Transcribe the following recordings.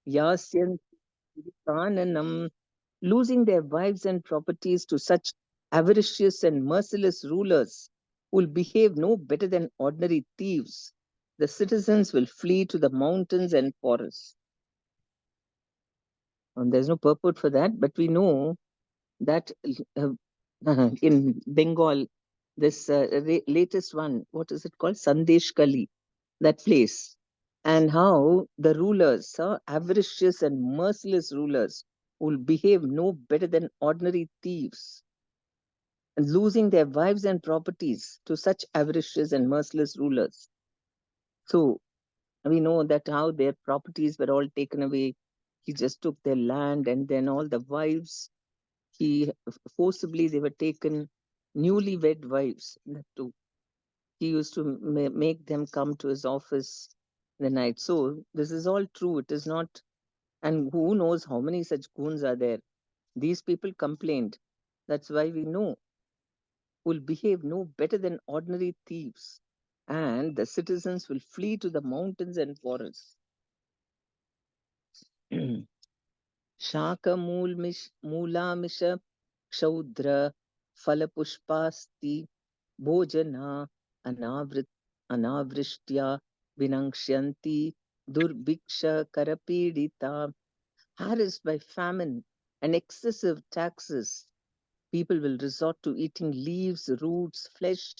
yasyanti kananam, losing their wives and properties to such avaricious and merciless rulers who will behave no better than ordinary thieves. The citizens will flee to the mountains and forests. And there's no purport for that, but we know that in Bengal, this latest one, what is it called? Sandesh Kali, that place. And how the rulers, avaricious and merciless rulers, will behave no better than ordinary thieves, and losing their wives and properties to such avaricious and merciless rulers. So we know that how their properties were all taken away. He just took their land, and then all the wives, he forcibly they were taken, newlywed wives, that too. He used to make them come to his office in the night. So this is all true. It is not, and who knows how many such goons are there. These people complained. That's why we know will behave no better than ordinary thieves, and the citizens will flee to the mountains and forests. Shaka Mulamisha Kshaudra Falapushpasti Bhojana Anavrit Anavrishtya Vinangshanti Durbiksha Karapidita. Harassed by famine and excessive taxes, people will resort to eating leaves, roots, flesh,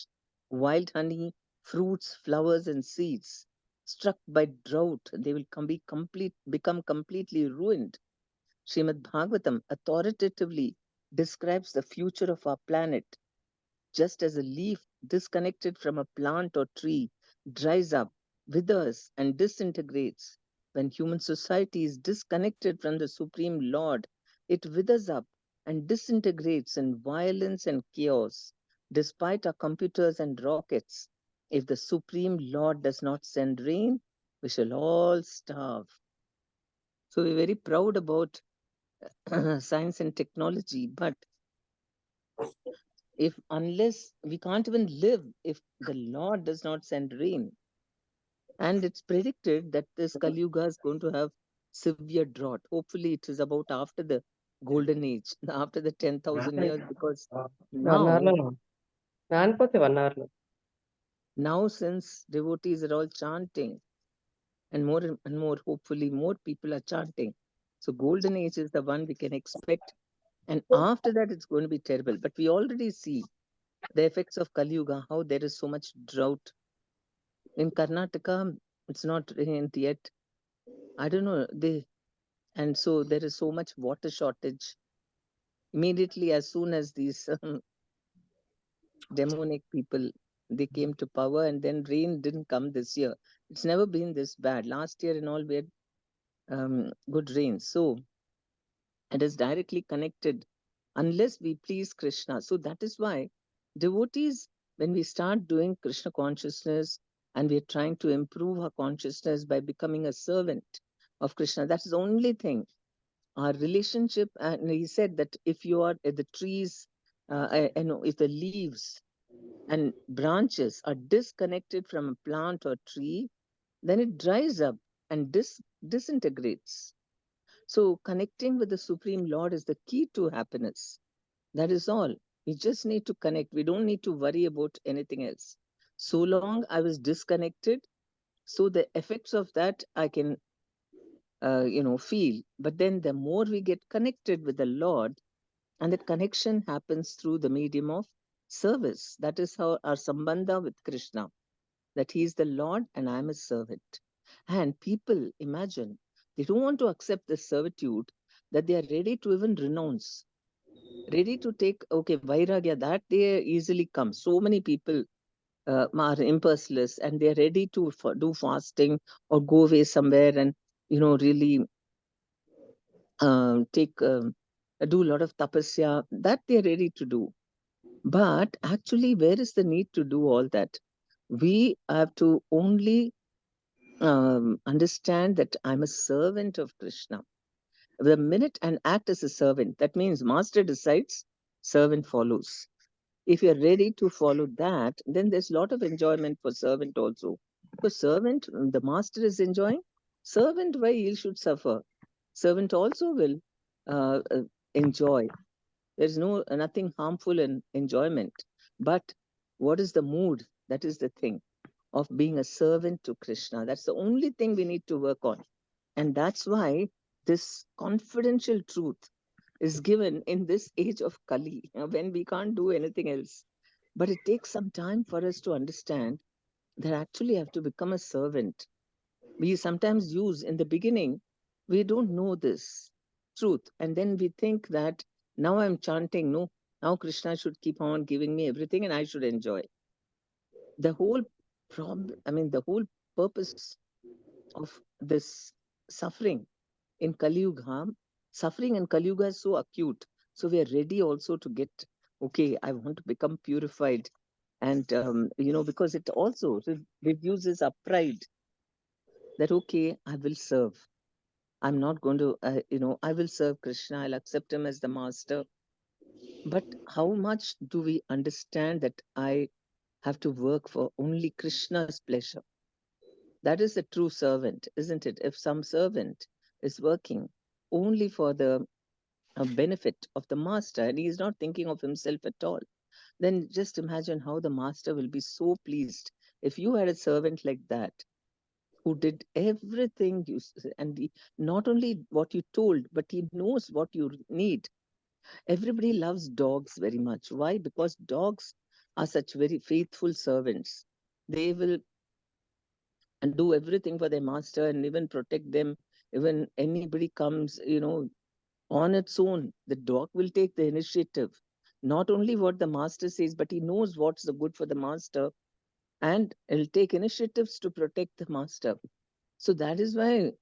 wild honey, fruits, flowers, and seeds. Struck by drought, they will become completely ruined. Srimad Bhagavatam authoritatively describes the future of our planet. Just as a leaf disconnected from a plant or tree dries up, withers, and disintegrates, when human society is disconnected from the Supreme Lord, it withers up and disintegrates in violence and chaos. Despite our computers and rockets, if the Supreme Lord does not send rain, we shall all starve. So we're very proud about science and technology, but if unless we can't even live if the Lord does not send rain. And it's predicted that this Kali Yuga is going to have severe drought. Hopefully, it is about after the golden age, after the 10,000 years, because 1 hour now, లో నానిపోతే 1 hour లో. now since devotees are all chanting, and more, hopefully, more people are chanting. So, golden age is the one we can expect. And after that, it's going to be terrible. But we already see the effects of Kali Yuga, how there is so much drought. In Karnataka, it's not rained yet. I don't know. And so there is so much water shortage. Immediately, as soon as these demonic people they came to power, and then rain didn't come this year. It's never been this bad. Last year and all we had good rain. So it is directly connected unless we please Krishna. So that is why devotees, when we start doing Krishna consciousness and we are trying to improve our consciousness by becoming a servant of Krishna, that's the only thing. Our relationship, and he said that if you are the trees, if the leaves and branches are disconnected from a plant or tree, then it dries up and disintegrates. So connecting with the Supreme Lord is the key to happiness. That is all. We just need to connect. We don't need to worry about anything else. So long I was disconnected, so the effects of that I can, feel. But then the more we get connected with the Lord, and that connection happens through the medium of service. That is how our sambandha with Krishna, that he is the Lord and I am his servant. And people imagine they don't want to accept the servitude, that they are ready to even renounce, ready to take, okay, vairagya, that they easily come. So many people are impulseless and they're ready to do fasting or go away somewhere and, really take, do a lot of tapasya, that they're ready to do. But actually, where is the need to do all that? We have to only understand that I'm a servant of Krishna. The minute and act as a servant, that means master decides, servant follows. If you're ready to follow that, then there's a lot of enjoyment for servant also. For servant, the master is enjoying, Servant, why he should suffer? Servant also will enjoy. There's nothing harmful in enjoyment. But what is the mood? That is the thing of being a servant to Krishna. That's the only thing we need to work on. And that's why this confidential truth is given in this age of Kali, when we can't do anything else. But it takes some time for us to understand that actually have to become a servant. We sometimes use in the beginning, we don't know this truth. And then we think that now I'm chanting, no, now Krishna should keep on giving me everything and I should enjoy. The whole the whole purpose of this suffering in Kali Yuga, suffering in Kali Yuga is so acute. So we are ready also to get, okay, I want to become purified. And, because it also reduces our pride that, okay, I will serve. I'm not going to, I will serve Krishna. I'll accept him as the master. But how much do we understand that I have to work for only Krishna's pleasure? That is the true servant, isn't it? If some servant is working only for the benefit of the master and he is not thinking of himself at all, then just imagine how the master will be so pleased if you had a servant like that who did everything and not only what you told, but he knows what you need. Everybody loves dogs very much. Why? Because dogs are such very faithful servants. They will and do everything for their master and even protect them. Even anybody comes, on its own, the dog will take the initiative. Not only what the master says, but he knows what's the good for the master and he'll take initiatives to protect the master. So that is why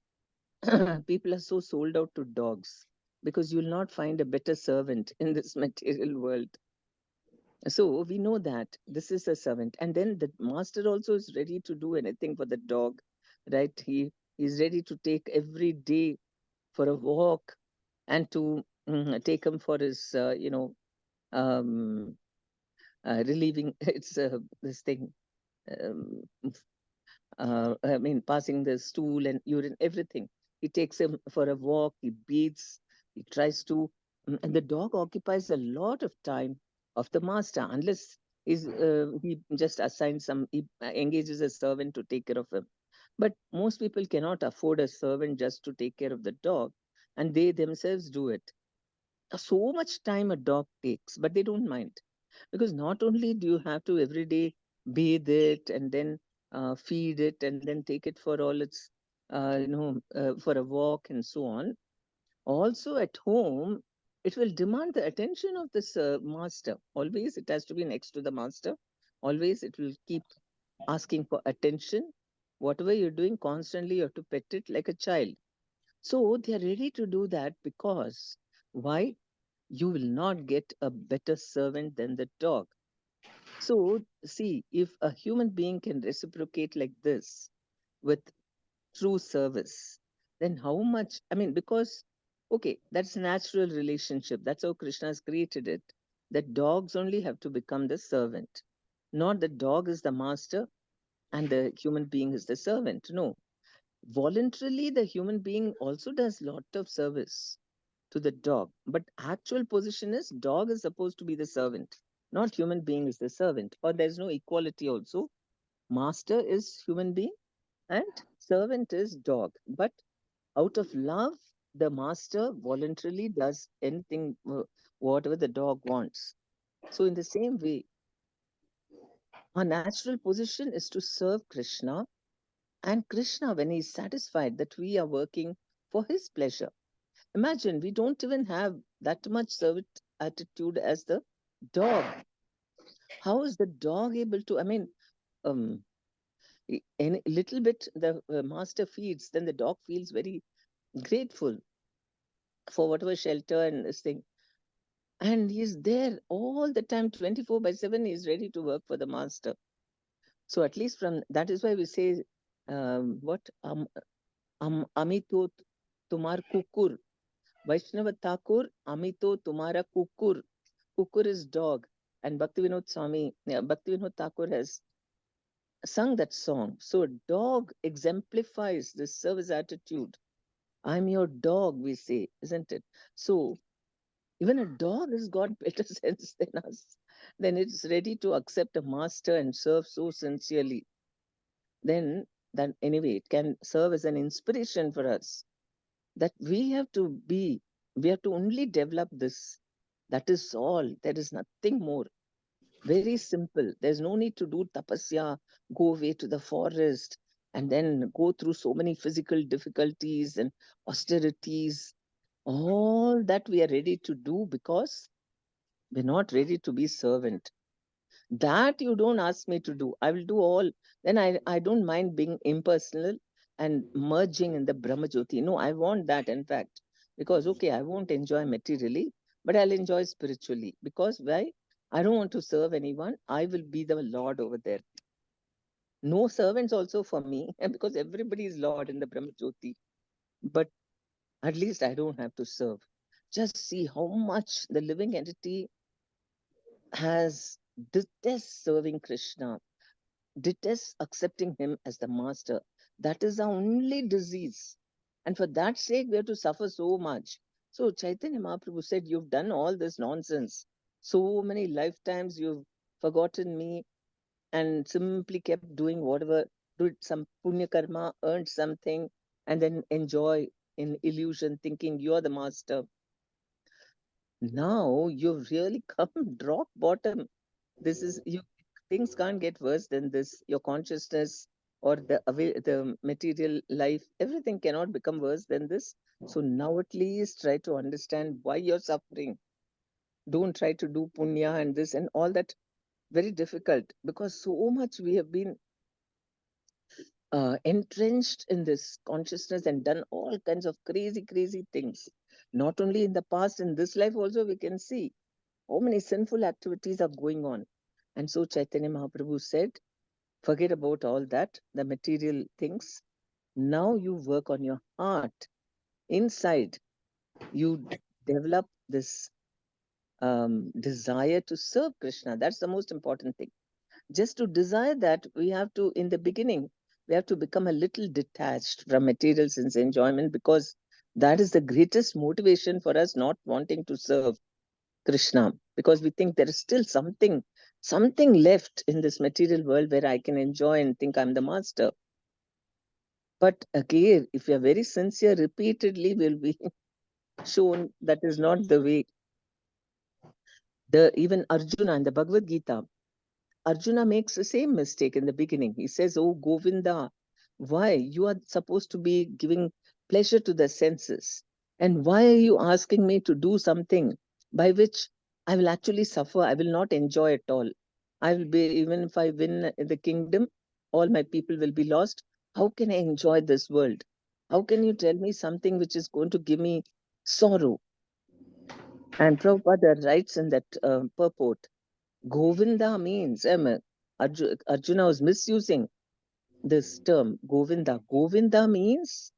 people are so sold out to dogs because you'll not find a better servant in this material world. So we know that this is a servant, and then the master also is ready to do anything for the dog, right? He's ready to take every day for a walk and to take him for his, um, relieving. It's this thing. Um, passing the stool and urine, everything. He takes him for a walk, he bathes, he tries to, and the dog occupies a lot of time of the master, unless he just assigns he engages a servant to take care of him. But most people cannot afford a servant just to take care of the dog, and they themselves do it. So much time a dog takes, but they don't mind because not only do you have to every day bathe it and then feed it and then take it for all its for a walk and so on, also at home it will demand the attention of this master. Always it has to be next to the master. Always it will keep asking for attention. Whatever you're doing, constantly you have to pet it like a child. So they are ready to do that because why? You will not get a better servant than the dog. So, see, if a human being can reciprocate like this with true service, then how much? Because, okay, that's a natural relationship. That's how Krishna has created it. That dogs only have to become the servant, not the dog is the master and the human being is the servant. No, voluntarily, the human being also does lot of service to the dog. But actual position is dog is supposed to be the servant, not human being is the servant. Or there's no equality also. Master is human being and servant is dog. But out of love, the master voluntarily does anything, whatever the dog wants. So in the same way, our natural position is to serve Krishna. And Krishna, when he's satisfied that we are working for his pleasure, imagine we don't even have that much servant attitude as the dog. How is the dog able to? Um, any little bit the master feeds, then the dog feels very grateful for whatever shelter and this thing. And he's there all the time, 24 by 7, he's ready to work for the master. So at least from that is why we say, what? Amito tumar kukur. Vaishnava Thakur, Amito Tumara Kukur. Kukur is dog. And Bhaktivinoda Thakur has sung that song. So a dog exemplifies this service attitude. I'm your dog, we say, isn't it? So even a dog has got better sense than us. Then it's ready to accept a master and serve so sincerely. Then that anyway, it can serve as an inspiration for us that we have to only develop this. That is all. There is nothing more. Very simple. There's no need to do tapasya, go away to the forest, and then go through so many physical difficulties and austerities. All that we are ready to do because we're not ready to be servant. That you don't ask me to do. I will do all. Then I don't mind being impersonal and merging in the Brahmajyoti. No, I want that, in fact. Because, okay, I won't enjoy materially, but I'll enjoy spiritually. Because why? I don't want to serve anyone. I will be the Lord over there. No servants also for me, because everybody is Lord in the Brahmajyoti. But at least I don't have to serve. Just see how much the living entity has detests serving Krishna, detests accepting him as the master. That is the only disease. And for that sake, we have to suffer so much. So Chaitanya Mahaprabhu said, you've done all this nonsense. So many lifetimes you've forgotten me and simply kept doing whatever, did some punya karma, earned something, and then enjoy in illusion, thinking you're the master. Now you've really come drop bottom. This is you. Things can't get worse than this. Your consciousness or the material life, everything cannot become worse than this. So now at least try to understand why you're suffering. Don't try to do punya and this and all that. Very difficult because so much we have been entrenched in this consciousness and done all kinds of crazy, crazy things. Not only in the past, in this life also we can see how many sinful activities are going on. And so Chaitanya Mahaprabhu said, forget about all that, the material things. Now you work on your heart. Inside, you develop this desire to serve Krishna. That's the most important thing. Just to desire that, we have to, in the beginning, we have to become a little detached from material sense enjoyment because that is the greatest motivation for us not wanting to serve Krishna, because we think there is still something left in this material world where I can enjoy and think I'm the master. But again, if we are very sincere, repeatedly will be shown that is not the way. Even Arjuna in the Bhagavad Gita, Arjuna makes the same mistake in the beginning. He says, "Oh Govinda, why you are supposed to be giving pleasure to the senses, and why are you asking me to do something by which I will actually suffer? I will not enjoy at all. I will be even if I win the kingdom, all my people will be lost. How can I enjoy this world? How can you tell me something which is going to give me sorrow?" And Prabhupada writes in that purport, Govinda means, Arjuna was misusing this term, Govinda. Govinda means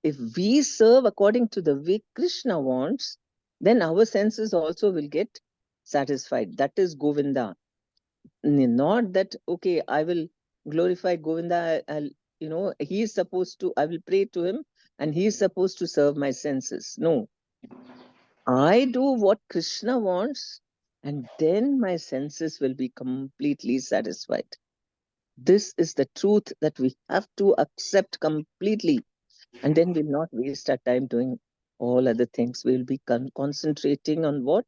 if we serve according to the way Krishna wants, then our senses also will get satisfied. That is Govinda. Not that, okay, I will glorify Govinda. He is supposed to, I will pray to him and he is supposed to serve my senses. No, I do what Krishna wants, and then my senses will be completely satisfied. This is the truth that we have to accept completely, and then we'll not waste our time doing all other things. We'll be concentrating on what?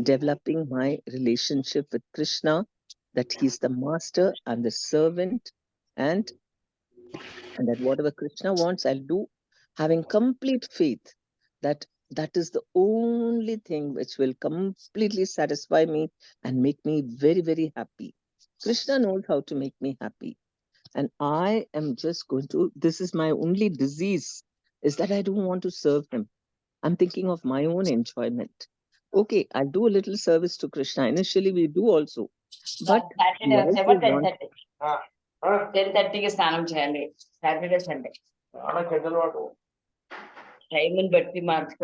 Developing my relationship with Krishna, that he's the master, I'm the servant, and and that whatever Krishna wants, I'll do, having complete faith that that is the only thing which will completely satisfy me and make me very, very happy. Krishna knows how to make me happy. And I am just going to, this is my only disease, is that I don't want to serve him. I'm thinking of my own enjoyment. Okay, I'll do a little service to Krishna. Initially, we do also. But Saturday we వచ్చేమో also ten want, thirty 10:30కి స్నానం చేయాలి Saturday Sunday టైంని బట్టి మార్చుకో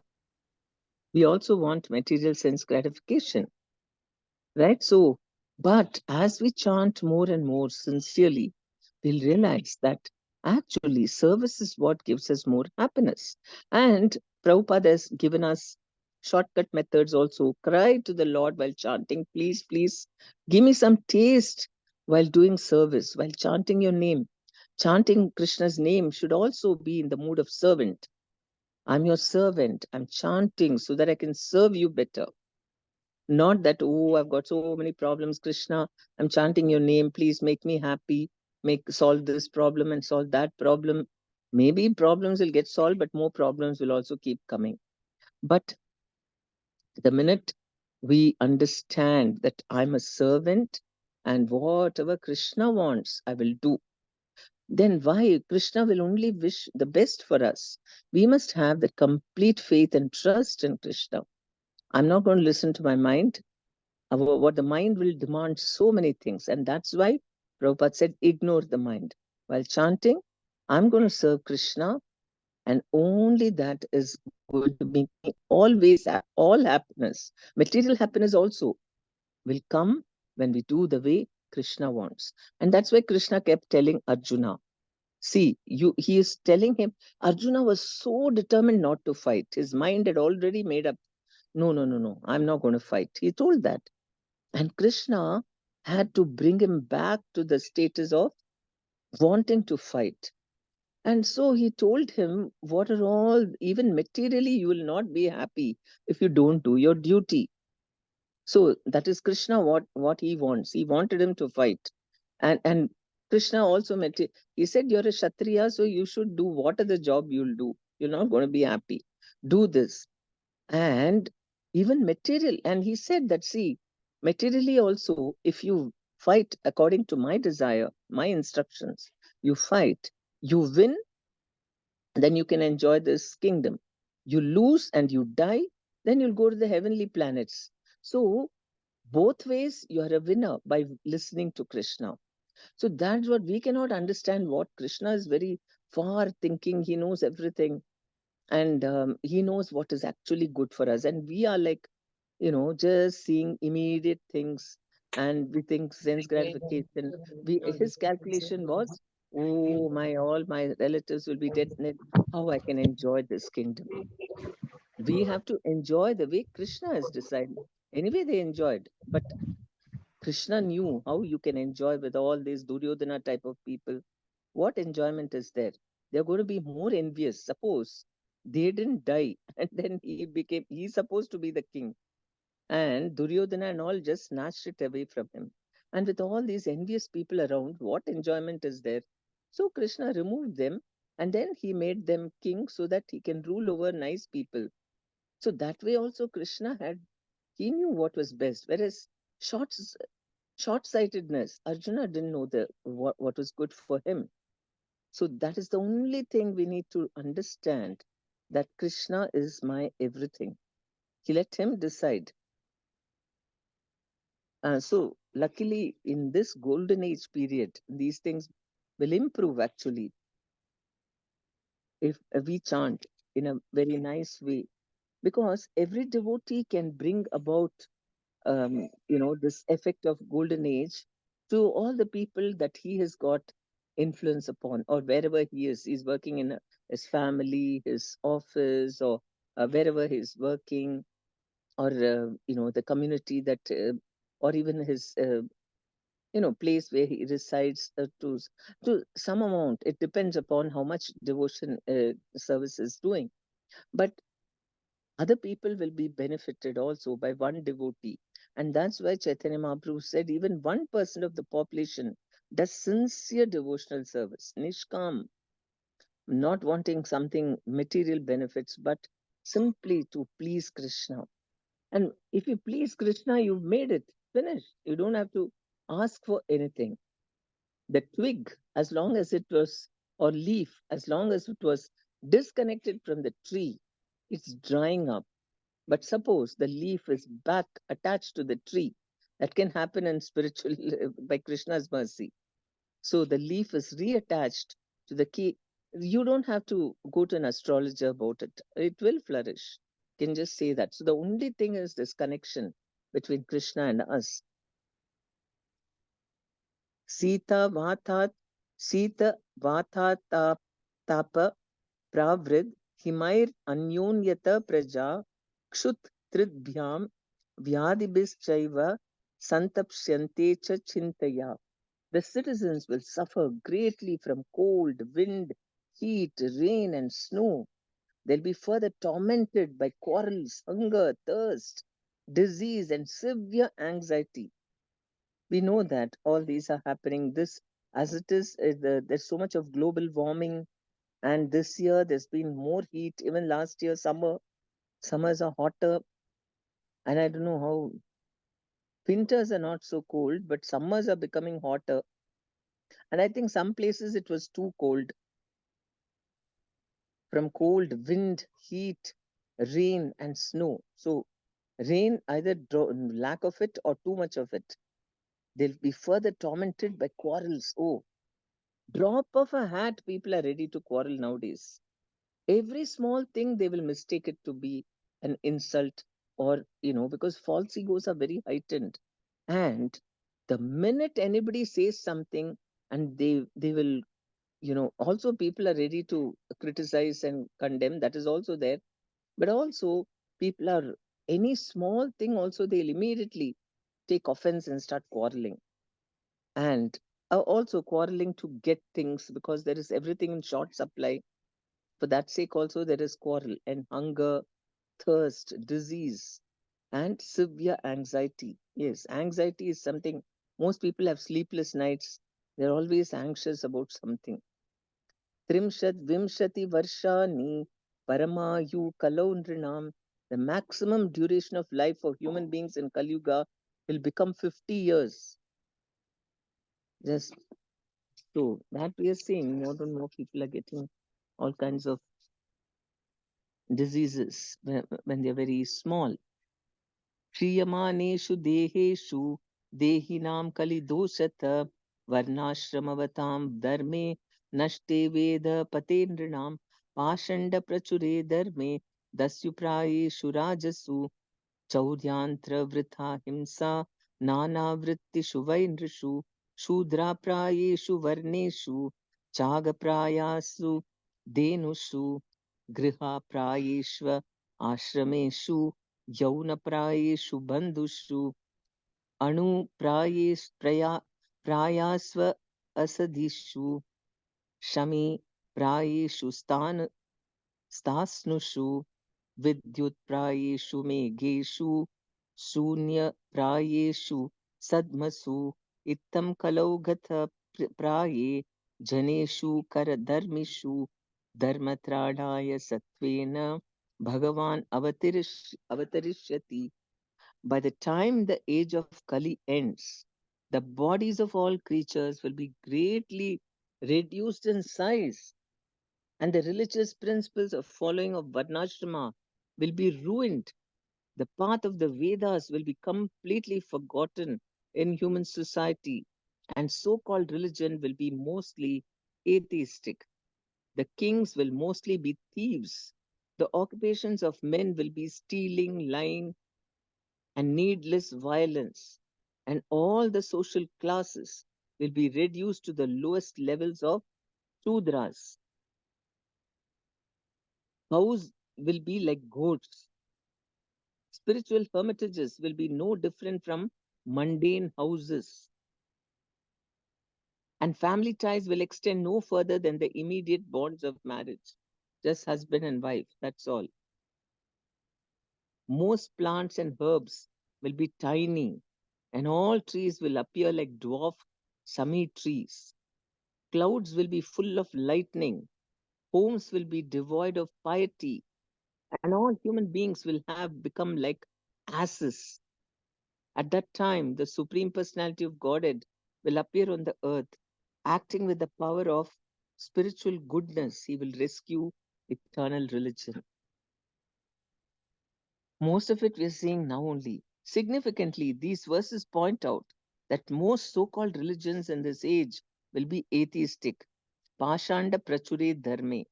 we also want material sense gratification, right? So, but as we chant more and more sincerely, we'll realize that actually service is what gives us more happiness. And Prabhupada has given us shortcut methods also. Cry to the Lord while chanting, please, please, give me some taste while doing service, while chanting your name. Chanting Krishna's name should also be in the mood of servant. I'm your servant. I'm chanting so that I can serve you better. Not that, oh, I've got so many problems, Krishna. I'm chanting your name. Please make me happy. Make solve this problem and solve that problem. Maybe problems will get solved, but more problems will also keep coming. But the minute we understand that I'm a servant and whatever Krishna wants, I will do, then why Krishna will only wish the best for us. We must have the complete faith and trust in Krishna. I'm not going to listen to my mind. What the mind will demand so many things. And that's why Prabhupada said, ignore the mind. While chanting, I'm going to serve Krishna, and only that is going to make me always all happiness. Material happiness also will come when we do the way Krishna wants. And that's why Krishna kept telling Arjuna, see, he is telling him, Arjuna was so determined not to fight. His mind had already made up, no, no, no, no, I'm not going to fight. He told that. And Krishna had to bring him back to the status of wanting to fight. And so he told him, what are all, even materially, you will not be happy if you don't do your duty. So that is Krishna, what he wants. He wanted him to fight. And Krishna also he said, you're a Kshatriya, so you should do what other job you'll do. You're not going to be happy. Do this. And even material, and he said that, see, materially also, if you fight according to my desire, my instructions, you fight, you win, then you can enjoy this kingdom. You lose and you die, then you'll go to the heavenly planets. So both ways you are a winner by listening to Krishna. So that's what we cannot understand. What Krishna is very far thinking, he knows everything, and he knows what is actually good for us, and we are like, just seeing immediate things, and we think sense gratification. His calculation was, oh, my all my relatives will be dead, how I can enjoy this kingdom. We have to enjoy the way Krishna has decided. Anyway, they enjoyed, but Krishna knew how you can enjoy with all these Duryodhana type of people. What enjoyment is there? They're going to be more envious. Suppose they didn't die and then he's supposed to be the king. And Duryodhana and all just snatched it away from him. And with all these envious people around, what enjoyment is there? So Krishna removed them, and then he made them king so that he can rule over nice people. So that way also Krishna he knew what was best. Whereas short, short-sightedness, Arjuna didn't know what was good for him. So that is the only thing we need to understand, that Krishna is my everything. He let him decide. So luckily in this golden age period, these things will improve actually if we chant in a very nice way, because every devotee can bring about this effect of golden age to all the people that he has got influence upon, or wherever he is. He's working in his family, his office, or wherever he's working, or the community that, or even his place where he resides, to some amount. It depends upon how much devotion service is doing, but other people will be benefited also by one devotee. And that's why Chaitanya Mahaprabhu said, even 1% of the population does sincere devotional service, nishkam, not wanting something material benefits, but simply to please Krishna. And if you please Krishna, you've made it finished. You don't have to ask for anything. The twig, as long as it was, or leaf, as long as it was disconnected from the tree, it's drying up. But suppose the leaf is back attached to the tree, that can happen in spiritual by Krishna's mercy. So the leaf is reattached to the key. You don't have to go to an astrologer about it. It will flourish. You can just say that. So the only thing is this connection between Krishna and us. Sita Mata Sita Vata Tapa Pravrid Himair Anyonyata Praja Kshut Tridbhyam Vyadibhischaiva Santapsyante cha Chintaya. The citizens will suffer greatly from cold, wind, heat, rain, and snow. They'll be further tormented by quarrels, hunger, thirst, disease, and severe anxiety. We know that all these are happening. This, as it is, there's so much of global warming, and this year there's been more heat. Even last year, summers are hotter, and I don't know how winters are not so cold, but summers are becoming hotter. And I think some places it was too cold from cold, wind, heat, rain, and snow. So rain, either lack of it or too much of it. They'll be further tormented by quarrels. Oh, drop of a hat, people are ready to quarrel nowadays. Every small thing, they will mistake it to be an insult, or, because false egos are very heightened. And the minute anybody says something, and they will, also people are ready to criticize and condemn, that is also there. But also, people are, any small thing also, they'll immediately take offense and start quarreling. And also quarreling to get things, because there is everything in short supply. For that sake, also, there is quarrel and hunger, thirst, disease, and severe anxiety. Yes, anxiety is something, most people have sleepless nights. They're always anxious about something. Trimshat Vimshati Varshani Paramayu Kalaundrinam. The maximum duration of life for human beings in Kali Yuga will become 50 years. Just so that we are seeing, more and more people are getting all kinds of diseases when they're very small. Shriyamaneshu deheshu dehinam kalidosata varnashramavatam dharme nashte veda patendrinam pashanda prachure dharme dasyuprayeshu rajasu चौर्यांत्र वृथा हिंसा नानावृत्तिषु वै नृषु शूद्राप्रायेषु वर्णेषु चागप्रायासु धेनुषु गृहाप्रायेष्व आश्रमेषु यौनप्रायेषु बन्धुषु प्रायास्व असदिषु शमी प्रायेषु स्थास्नुषु विद्युत्प्रायेषु मेघेषु शून्यप्रायेषु सद्मसु इत्थं कलौ प्राये जनेषु करधर्मिषु धर्मत्राणाय सत्त्वेन भगवान् अवतरिष्यति. By the time the age of Kali ends, the bodies of all creatures will be greatly reduced in size, and the religious principles of following of Varnashrama will be ruined. The path of the Vedas will be completely forgotten in human society, and so called religion will be mostly atheistic. The kings will mostly be thieves. The occupations of men will be stealing, lying, and needless violence. And all the social classes will be reduced to the lowest levels of Shudras. Cows will be like goats. Spiritual hermitages will be no different from mundane houses, and family ties will extend no further than the immediate bonds of marriage, just husband and wife, that's all. Most plants and herbs will be tiny, and all trees will appear like dwarf sami trees. Clouds will be full of lightning, homes will be devoid of piety, and all human beings will have become like asses. At that time, the Supreme Personality of Godhead will appear on the earth, acting with the power of spiritual goodness. He will rescue eternal religion. Most of it we are seeing now only. Significantly, these verses point out that most so called religions in this age will be atheistic. Pashanda prachure dharme.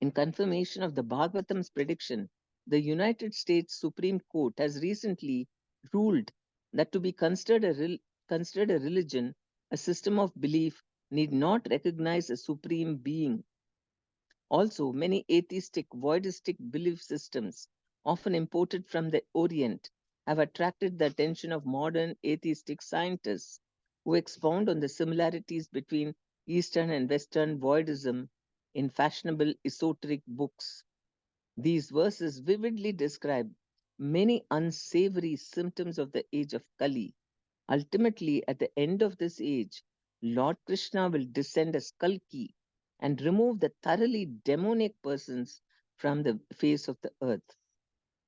In confirmation of the Bhagavatam's prediction, the United States Supreme Court has recently ruled that to be considered a religion, a system of belief, need not recognize a supreme being. Also, many atheistic, voidistic belief systems, often imported from the Orient, have attracted the attention of modern atheistic scientists who expound on the similarities between Eastern and Western voidism in fashionable esoteric books. These verses vividly describe many unsavory symptoms of the age of Kali. Ultimately, at the end of this age, Lord Krishna will descend as Kalki and remove the thoroughly demonic persons from the face of the earth.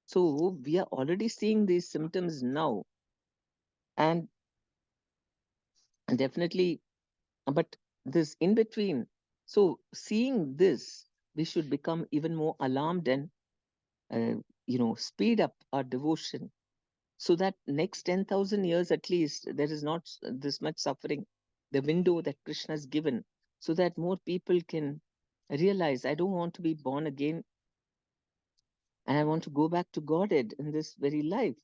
So, we are already seeing these symptoms now, and definitely, but this in between. So, seeing this, we should become even more alarmed and, speed up our devotion so that next 10,000 years at least, there is not this much suffering, the window that Krishna has given, so that more people can realize, I don't want to be born again and I want to go back to Godhead in this very life.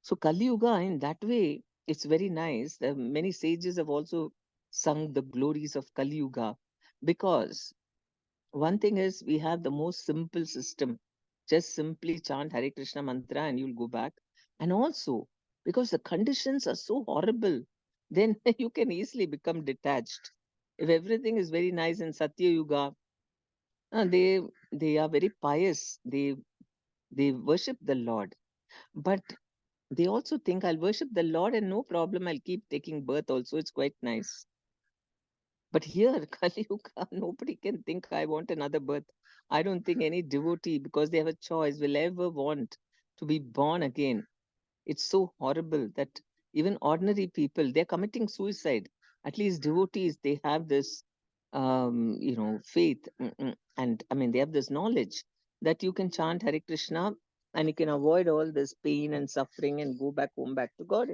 So Kali Yuga, in that way, it's very nice. Many sages have also sung the glories of Kali Yuga because one thing is we have the most simple system. Just simply chant Hare Krishna mantra and you'll go back. And also, because the conditions are so horrible, then you can easily become detached. If everything is very nice in Satya Yuga, they are very pious. They worship the Lord. But they also think I'll worship the Lord and no problem, I'll keep taking birth also. It's quite nice. But here, Kali Yuga, nobody can think I want another birth. I don't think any devotee, because they have a choice, will ever want to be born again. It's so horrible that even ordinary people, they're committing suicide. At least devotees, they have this, faith. And I mean, they have this knowledge that you can chant Hare Krishna and you can avoid all this pain and suffering and go back home, back to God.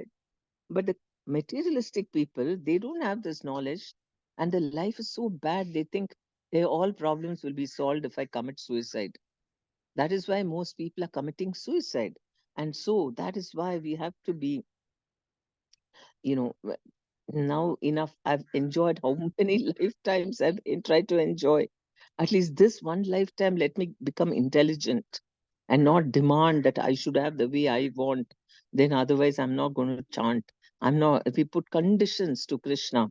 But the materialistic people, they don't have this knowledge, and the life is so bad, they think all problems will be solved if I commit suicide. That is why most people are committing suicide. And so that is why we have to be, you know, now enough. I've enjoyed how many lifetimes tried to enjoy. At least this one lifetime, let me become intelligent and not demand that I should have the way I want. Then otherwise, I'm not going to chant. I'm not, if we put conditions to Krishna,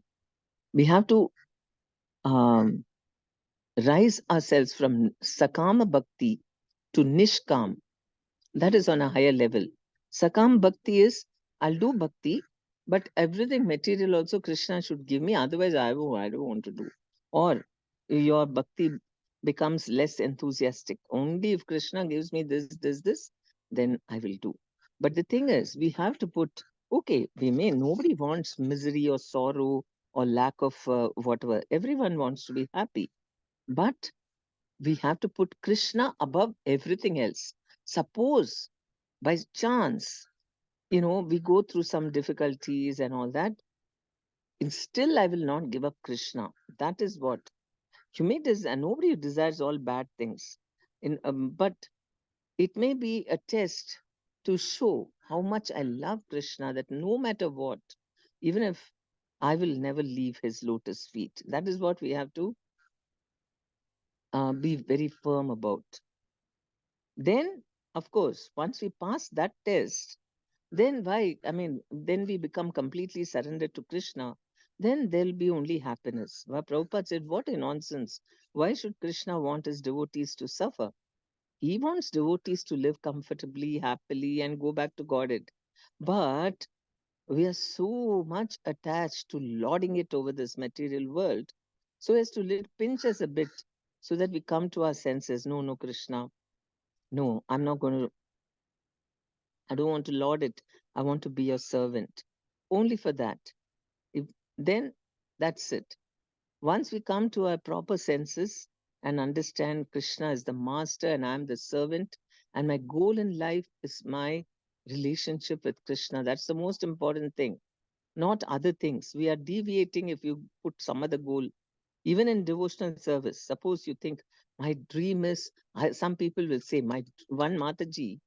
we have to um, rise ourselves from Sakama Bhakti to Nishkam. That is on a higher level. Sakam Bhakti is, I'll do Bhakti, but everything material also Krishna should give me, otherwise I don't want to do. Or your Bhakti becomes less enthusiastic. Only if Krishna gives me this, then I will do. But the thing is, we have to put, okay, nobody wants misery or sorrow or lack of whatever. Everyone wants to be happy. But we have to put Krishna above everything else. Suppose by chance, we go through some difficulties and all that, and still I will not give up Krishna. That is what humility, and nobody desires all bad things. But it may be a test to show how much I love Krishna, that no matter what, even if I will never leave his lotus feet. That is what we have to be very firm about. Then, of course, once we pass that test, then why? I mean, then we become completely surrendered to Krishna. Then there'll be only happiness. Well, Prabhupada said, what a nonsense. Why should Krishna want his devotees to suffer? He wants devotees to live comfortably, happily, and go back to Godhead. But we are so much attached to lording it over this material world so as to pinch us a bit so that we come to our senses. No, no, Krishna. No, I'm not going to, I don't want to lord it. I want to be your servant. Only for that. If, then that's it. Once we come to our proper senses and understand Krishna is the master and I'm the servant, and my goal in life is my relationship with Krishna, that's the most important thing, not other things. We are deviating if you put some other goal. Even in devotional service, suppose you think, my dream is, some people will say, my one Mataji,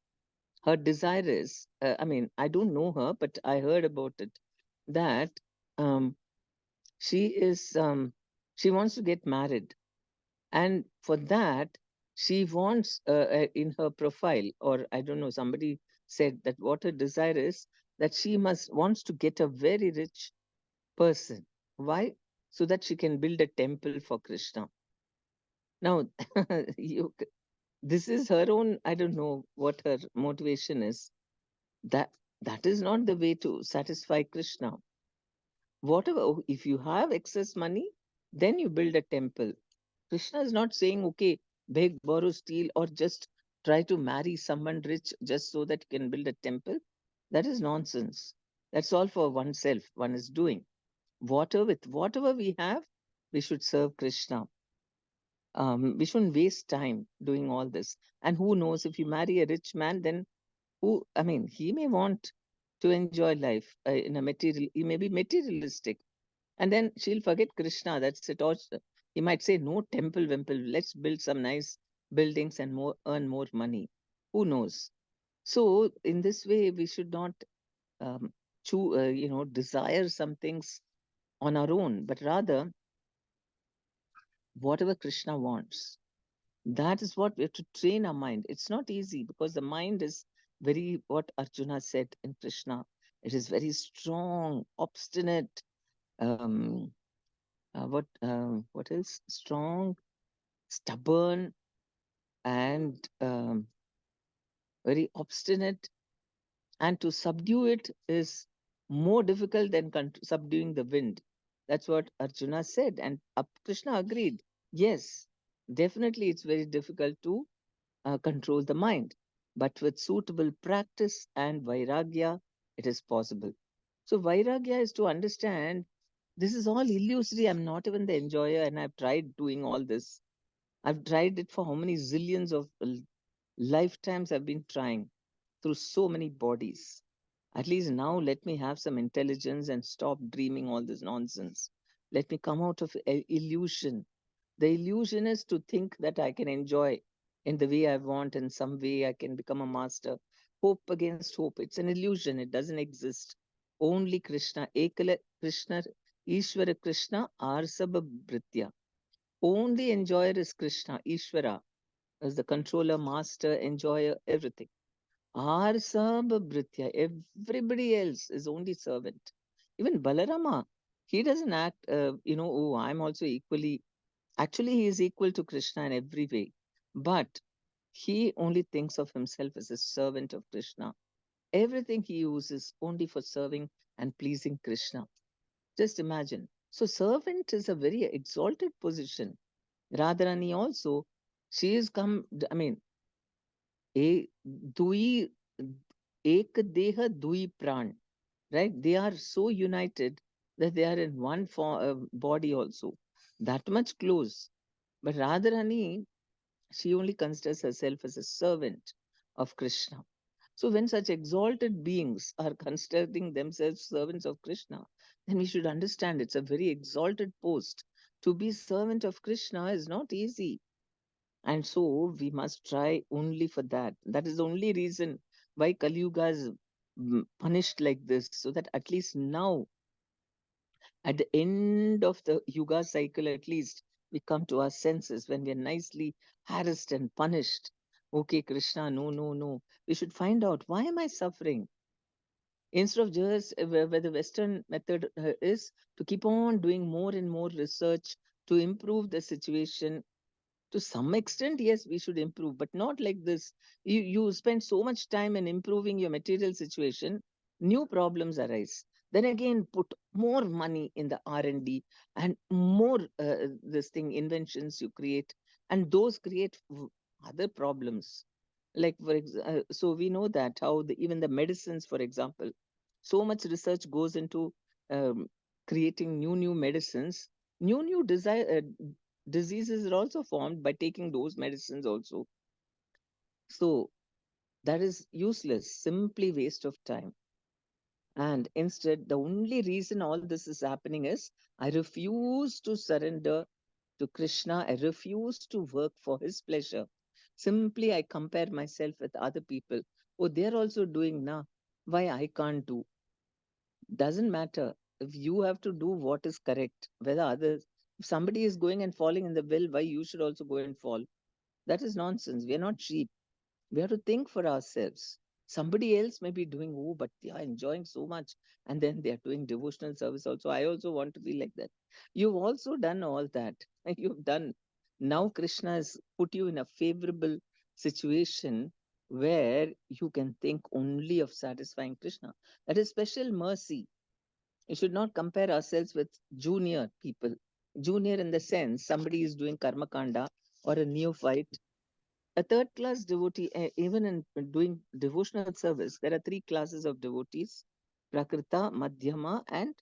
her desire is, I mean, I don't know her, but I heard about it, that um, She is she wants to get married, and for that she wants in her profile, or I don't know, somebody said that what her desire is that she must wants to get a very rich person. Why? So that she can build a temple for Krishna. Now, you, this is her own, I don't know what her motivation is. That that is not the way to satisfy Krishna. Whatever, if you have excess money, then you build a temple. Krishna is not saying, okay, beg, borrow, steal, or just try to marry someone rich just so that you can build a temple. That is nonsense. That's all for oneself, one is doing. Whatever we have, we should serve Krishna. We shouldn't waste time doing all this. And who knows, if you marry a rich man, then who, I mean, he may want to enjoy life in a material, he may be materialistic, and then she'll forget Krishna. That's it. Or he might say, no temple, wimple, let's build some nice buildings and more earn more money. Who knows? So in this way, we should not desire some things on our own, but rather whatever Krishna wants. That is what we have to train our mind. It's not easy because the mind is very, what Arjuna said in Krishna, it is very strong, obstinate. Um, what else? Strong, stubborn, and very obstinate. And to subdue it is more difficult than subduing the wind. That's what Arjuna said. And Krishna agreed. Yes, definitely it's very difficult to control the mind. But with suitable practice and vairagya, it is possible. So, vairagya is to understand this is all illusory. I'm not even the enjoyer, and I've tried doing all this. I've tried it for how many zillions of lifetimes I've been trying through so many bodies. At least now, let me have some intelligence and stop dreaming all this nonsense. Let me come out of illusion. The illusion is to think that I can enjoy in the way I want, in some way I can become a master. Hope against hope. It's an illusion. It doesn't exist. Only Krishna, Ekala Krishna, Ishvara Krishna, Arsabha Britya. Only enjoyer is Krishna, Ishvara, as the controller, master, enjoyer, everything. Arsabha Britya. Everybody else is only servant. Even Balarama, he doesn't act, oh, I'm also equally. Actually, he is equal to Krishna in every way. But he only thinks of himself as a servant of Krishna. Everything he uses only for serving and pleasing Krishna. Just imagine. So, servant is a very exalted position. Radharani also, she is come, I mean, a dui, ek deha dui pran, right? They are so united that they are in one body also, that much close. But Radharani, she only considers herself as a servant of Krishna. So when such exalted beings are considering themselves servants of Krishna, then we should understand it's a very exalted post. To be servant of Krishna is not easy. And so we must try only for that. That is the only reason why Kali Yuga is punished like this, so that at least now, at the end of the Yuga cycle, at least we come to our senses when we are nicely harassed and punished. Okay, Krishna, no, no, no. We should find out, why am I suffering? Instead of just where the Western method is to keep on doing more and more research to improve the situation. To some extent, yes, we should improve, but not like this. You spend so much time in improving your material situation, new problems arise. Then again, put more money in the R&D and more this thing inventions you create, and those create other problems. Like so we know that how even the medicines, for example, so much research goes into um, creating new medicines, new desire diseases are also formed by taking those medicines also. So that is useless, simply waste of time. And instead, the only reason all this is happening is I refuse to surrender to Krishna. I refuse to work for his pleasure. Simply, I compare myself with other people. Oh, they're also doing now. Why I can't do? Doesn't matter. If you have to do what is correct, whether others, if somebody is going and falling in the well, why you should also go and fall? That is nonsense. We are not sheep. We have to think for ourselves. Somebody else may be doing, oh, but they are enjoying so much. And then they are doing devotional service also. I also want to be like that. You've also done all that. You've done. Now Krishna has put you in a favorable situation where you can think only of satisfying Krishna. That is special mercy. We should not compare ourselves with junior people. Junior in the sense somebody is doing karma kanda or a neophyte, a third class devotee. Even in doing devotional service, there are three classes of devotees: Prakrita, Madhyama, and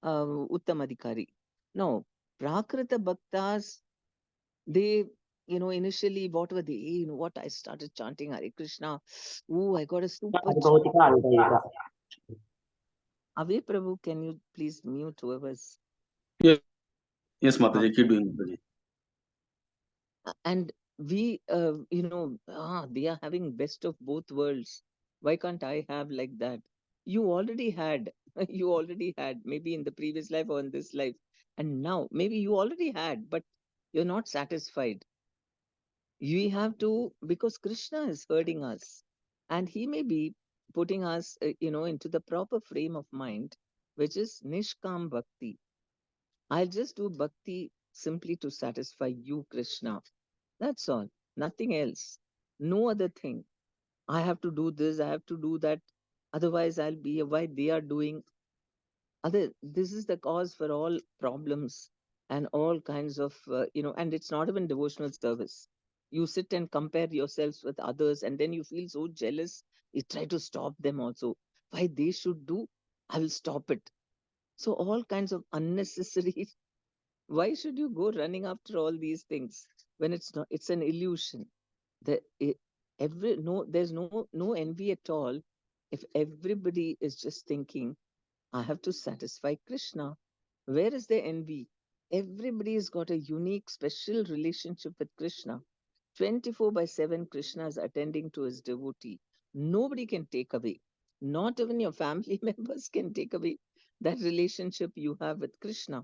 Uttamadikari. Now, Prakrita Bhaktas, they, initially, what were they? What I started chanting Hare Krishna. Oh, I got a super. Ave Prabhu, can you please mute whoever's. Yes, yes, Mataji, keep doing Mataji. And we, they are having best of both worlds. Why can't I have like that? You already had. You already had, maybe in the previous life or in this life, and now maybe you already had, but you're not satisfied. You have to, because Krishna is hurting us, and he may be putting us, into the proper frame of mind, which is nishkam bhakti. I'll just do bhakti simply to satisfy you, Krishna. That's all. Nothing else. No other thing. I have to do this, I have to do that. Otherwise, I'll be why they are doing other. This is the cause for all problems and all kinds of, and it's not even devotional service. You sit and compare yourselves with others, and then you feel so jealous. You try to stop them also. Why they should do, I will stop it. So, all kinds of unnecessary. Why should you go running after all these things when it's not? It's an illusion. The I- every no There's no envy at all if everybody is just thinking, I have to satisfy Krishna. Where is the envy? Everybody has got a unique special relationship with Krishna. 24 by 7 Krishna is attending to his devotee. Nobody can take away, not even your family members can take away that relationship you have with Krishna.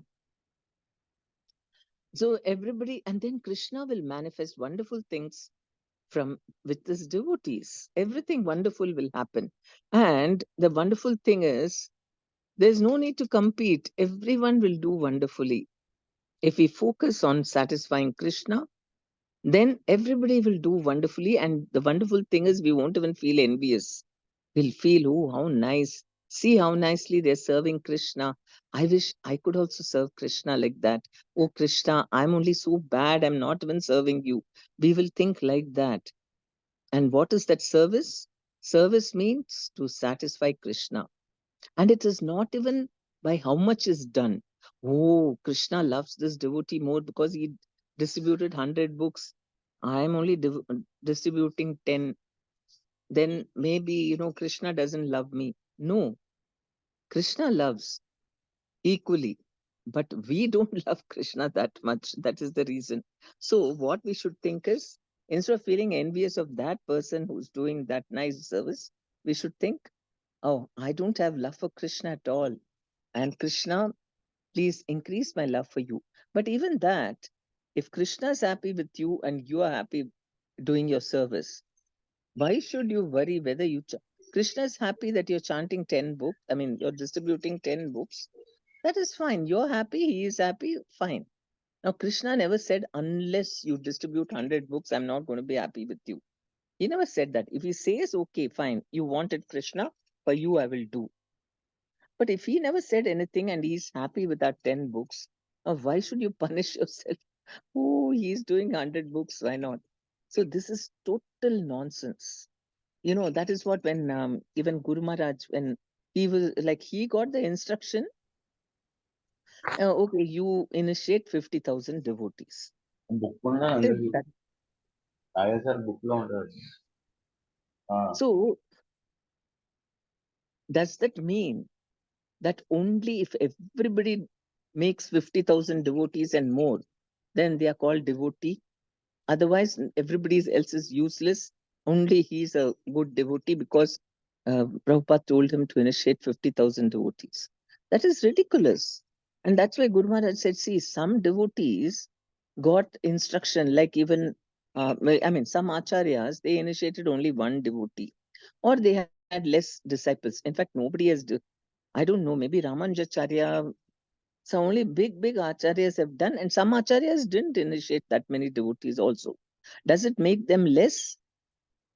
So everybody, and then Krishna will manifest wonderful things from with his devotees. Everything wonderful will happen. And the wonderful thing is, there's no need to compete. Everyone will do wonderfully. If we focus on satisfying Krishna, then everybody will do wonderfully. And the wonderful thing is, we won't even feel envious. We'll feel, oh, how nice. See how nicely they're serving Krishna. I wish I could also serve Krishna like that. Oh, Krishna, I'm only so bad. I'm not even serving you. We will think like that. And what is that service? Service means to satisfy Krishna. And it is not even by how much is done. Oh, Krishna loves this devotee more because he distributed 100 books. I am only distributing 10. Then maybe, Krishna doesn't love me. No, Krishna loves equally. But we don't love Krishna that much. That is the reason. So, what we should think is, instead of feeling envious of that person who's doing that nice service, we should think, oh, I don't have love for Krishna at all. And Krishna, please increase my love for you. But even that, if Krishna is happy with you and you are happy doing your service, why should you worry whether Krishna is happy that you're chanting 10 books. I mean, you're distributing 10 books. That is fine. You're happy. He is happy. Fine. Now, Krishna never said, unless you distribute 100 books, I'm not going to be happy with you. He never said that. If he says, okay, fine, you wanted Krishna, for you, I will do. But if he never said anything and he's happy with that 10 books, why should you punish yourself? Oh, he's doing 100 books. Why not? So this is total nonsense. That is what when even Guru Maharaj, when he was like, he got the instruction, okay, you initiate 50,000 devotees. Book una What is under that? ISR book lo under. So does that mean that only if everybody makes 50,000 devotees and more, then they are called devotee? Otherwise, everybody else is useless. Only he's a good devotee because Prabhupada told him to initiate 50,000 devotees. That is ridiculous. And that's why Guru Maharaj said, see, some devotees got instruction, like even, some acharyas, they initiated only one devotee, or they had less disciples. In fact, nobody has, I don't know, maybe Ramanujacharya, so only big acharyas have done, and some acharyas didn't initiate that many devotees also. Does it make them less?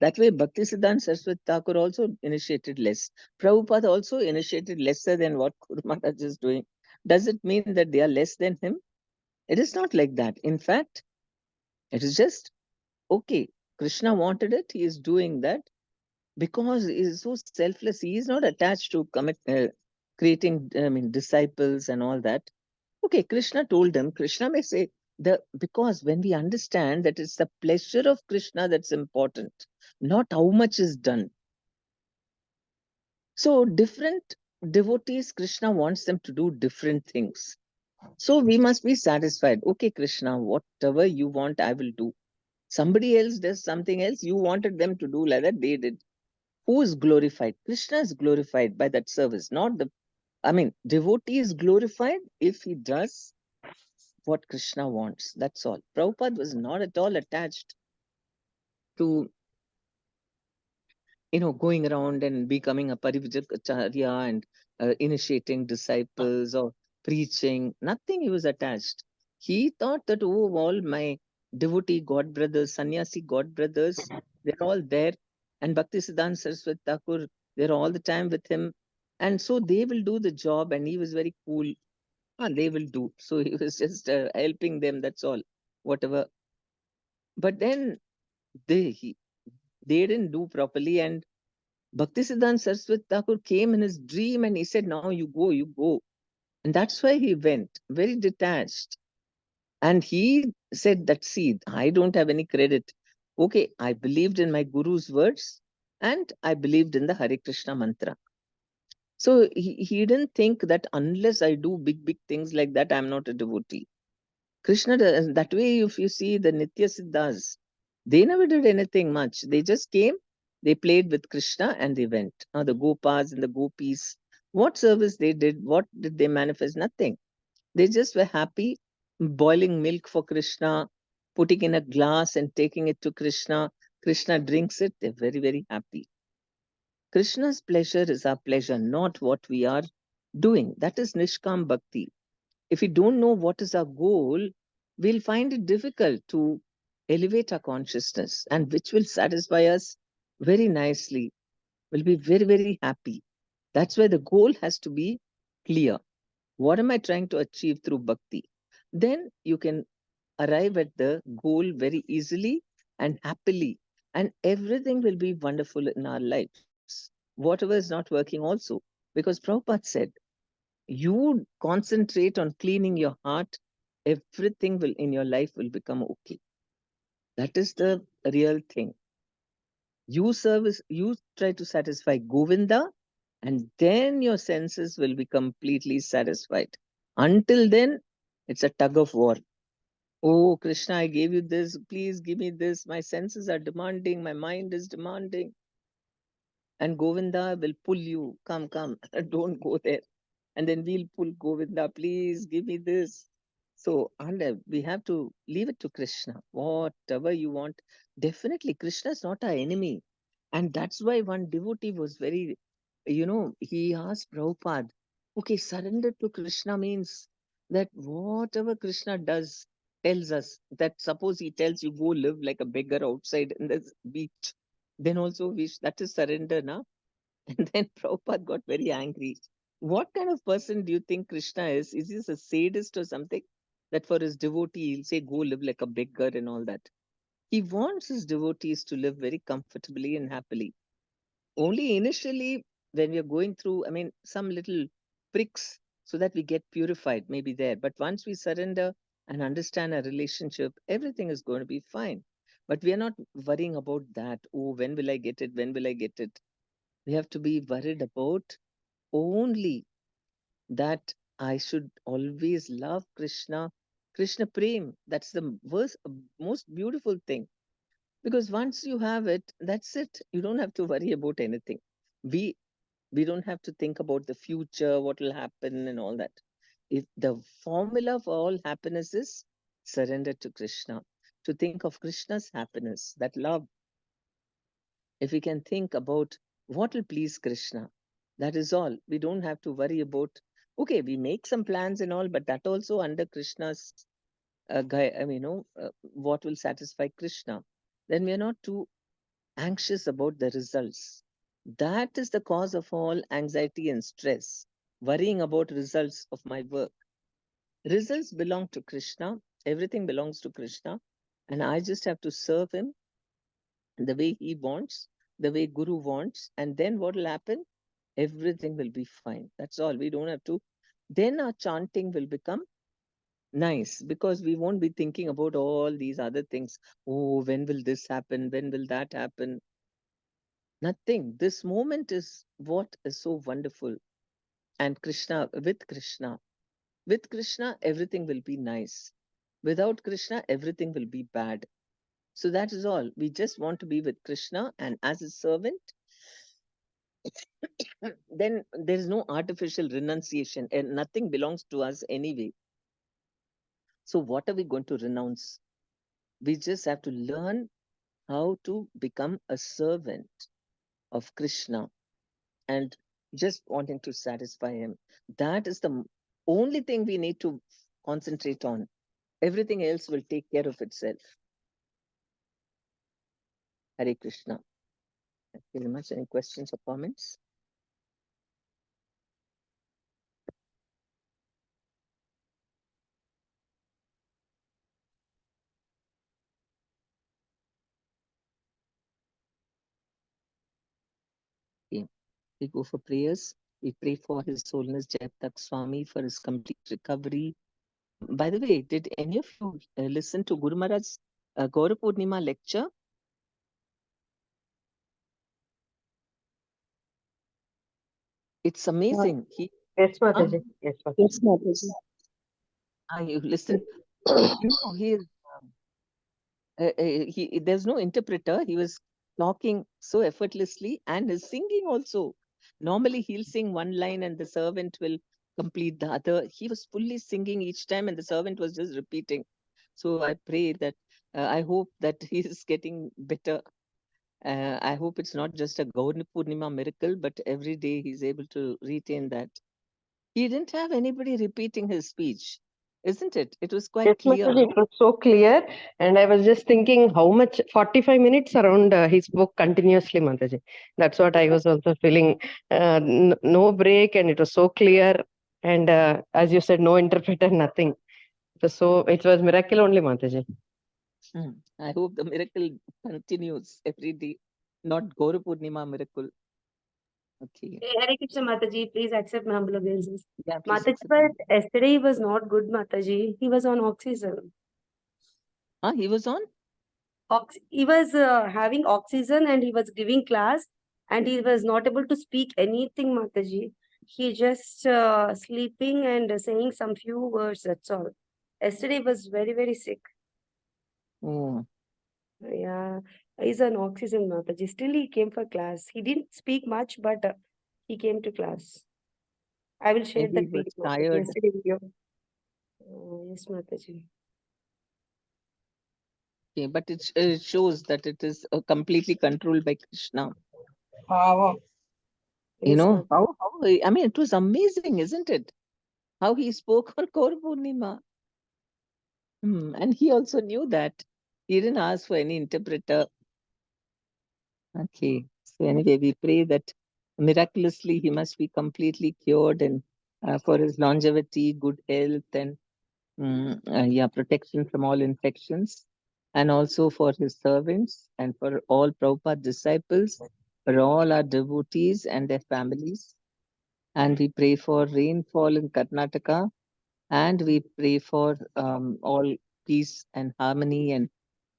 That way, Bhaktisiddhanta Saraswati Thakur also initiated less. Prabhupada also initiated lesser than what Guru Maharaj is doing. Does it mean that they are less than him? It is not like that. In fact, it is just, okay, Krishna wanted it, he is doing that because he is so selfless. He is not attached to creating, disciples and all that. Okay, Krishna told him, Krishna may say, because when we understand that it's the pleasure of Krishna that's important, not how much is done. So different devotees, Krishna wants them to do different things. So we must be satisfied. Okay, Krishna, whatever you want, I will do. Somebody else does something else, you wanted them to do like that, they did. Who is glorified? Krishna is glorified by that service, not the, devotee is glorified if he does what Krishna wants. That's all. Prabhupada was not at all attached to, going around and becoming a Parivijakacharya and initiating disciples or preaching. Nothing he was attached. He thought that, oh, all my devotee god brothers, sannyasi god brothers, they're all there. And Bhaktisiddhanta Saraswati Thakur, they're all the time with him. And so they will do the job. And he was very cool. They will do. So he was just helping them. That's all. Whatever. But then they didn't do properly. And Bhaktisiddhanta Saraswati Thakur came in his dream and he said, now you go, you go. And that's why he went, very detached. And he said that, see, I don't have any credit. Okay, I believed in my guru's words and I believed in the Hare Krishna mantra. So he didn't think that unless I do big things like that, I'm not a devotee. Krishna does that way. If you see the Nitya Siddhas, they never did anything much. They just came, they played with Krishna, and they went. Now the Gopas and the Gopis, what service they did? What did they manifest? Nothing. They just were happy boiling milk for Krishna, putting in a glass and taking it to Krishna. Krishna drinks it. They're very happy. Krishna's pleasure is our pleasure, not what we are doing. That is Nishkam Bhakti. If we don't know what is our goal, we'll find it difficult to elevate our consciousness, and which will satisfy us very nicely. We'll be very happy. That's why the goal has to be clear. What am I trying to achieve through bhakti? Then you can arrive at the goal very easily and happily, and everything will be wonderful in our lives. Whatever is not working also, because Prabhupada said, you concentrate on cleaning your heart, everything will in your life will become okay. That is the real thing. You try to satisfy Govinda, and then your senses will be completely satisfied. Until then, it's a tug of war. Oh, Krishna, I gave you this, please give me this. My senses are demanding, my mind is demanding. And Govinda will pull you, come, don't go there. And then we'll pull Govinda, please give me this. So, we have to leave it to Krishna. Whatever you want, definitely Krishna is not our enemy. And that's why one devotee was very, he asked Prabhupada, okay, surrender to Krishna means that whatever Krishna does, tells us, that suppose he tells you go live like a beggar outside in the beach, then also that is surrender, na? And then Prabhupada got very angry. What kind of person do you think Krishna is? Is he a sadist or something? That for his devotee, he'll say, go live like a beggar and all that. He wants his devotees to live very comfortably and happily. Only initially, when we are going through, some little pricks so that we get purified, maybe there. But once we surrender and understand our relationship, everything is going to be fine. But we are not worrying about that. Oh, when will I get it? When will I get it? We have to be worried about only that I should always love Krishna. Krishna Prem, that's the most beautiful thing. Because once you have it, that's it. You don't have to worry about anything. We We don't have to think about the future, what will happen, and all that. If the formula for all happiness is surrender to Krishna, to think of Krishna's happiness, that love. If we can think about what will please Krishna, that is all. We don't have to worry about, okay, we make some plans and all, but that also under Krishna's what will satisfy Krishna. Then we are not too anxious about the results. That is the cause of all anxiety and stress, worrying about results of my work. Results belong to Krishna, everything belongs to Krishna, and I just have to serve him the way he wants, the way Guru wants, and then what will happen? Everything will be fine. That's all. We don't have to. Then our chanting will become nice because we won't be thinking about all these other things. Oh, when will this happen? When will that happen? Nothing. This moment is what is so wonderful. And with Krishna, everything will be nice. Without Krishna, everything will be bad. So that is all. We just want to be with Krishna, and as a servant, then there is no artificial renunciation, and nothing belongs to us anyway. So, what are we going to renounce? We just have to learn how to become a servant of Krishna and just wanting to satisfy him. That is the only thing we need to concentrate on. Everything else will take care of itself. Hare Krishna. Thank you very much. Any questions or comments? Okay. We go for prayers. We pray for His Holiness Jayaptak Swami for his complete recovery. By the way, did any of you listen to Guru Maharaj's Gaura Purnima lecture? It's amazing. Yes, Huh? Mataji. Yes, Mataji. Yes, Mataji. You listen. He is there's no interpreter. He was talking so effortlessly and his singing also. Normally he'll sing one line and the servant will complete the other. He was fully singing each time and the servant was just repeating. So I pray that I hope that he is getting better. I hope it's not just a Gaur Purnima miracle, but every day he's able to retain that. He didn't have anybody repeating his speech, isn't it? It was quite Yes, clear. Mataji. It was so clear. And I was just thinking how much, 45 minutes around he spoke continuously, Mataji. That's what I was also feeling. No break, and it was so clear. And as you said, no interpreter, nothing. It was miracle only, Mataji. I hope the miracle continues every day, not Gaura Purnima miracle. Okay. Hey, Hare Krishna Mataji, please accept my humble obeisances. Yeah, please Mataji, accept. but yesterday he was not good, Mataji. He was on oxygen. He was on? He was having oxygen and he was giving class and he was not able to speak anything, Mataji. He just sleeping and saying some few words, that's all. Yesterday he was very, very sick. Oh, Yeah, he's on oxygen, Mataji. Still he came for class. He didn't speak much, but he came to class. I will share maybe he that was video, tired. yesterday video. Yes, Mataji. Okay, but it shows that it is completely controlled by Krishna. Wow. You Yes, know, Mataji. I mean, it was amazing, isn't it? How he spoke on Gaura Purnima. And he also knew that. He didn't ask for any interpreter. Okay. So anyway, we pray that miraculously he must be completely cured and for his longevity, good health, and protection from all infections, and also for his servants and for all Prabhupada disciples, for all our devotees and their families. And we pray for rainfall in Karnataka, and we pray for all peace and harmony and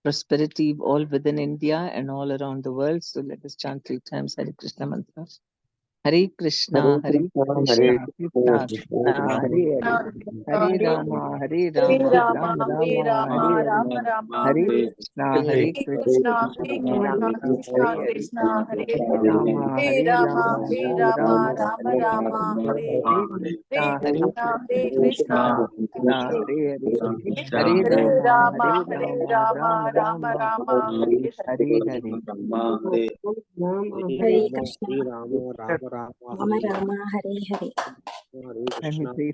prosperity all within India and all around the world. So let us chant 3 times Hare Krishna mantra. Hare Krishna, Hare Krishna, Krishna Krishna, Hare Hare, Hare Rama, Hare Rama, Rama Rama, Hare Hare, Hare Krishna, Hare Krishna, Krishna Krishna, Hare Hare, Hare Rama, Hare Rama, Rama Rama, Hare Hare, Hare Krishna, Hare Krishna, Krishna Hare Hare, Hare Rama, Hare Rama, Rama Rama, Hare Hare. Hare Krishna, Rama, Rama, Rama, Rama Rama, Hare Hare. Hare Hare Krishna. Krishna.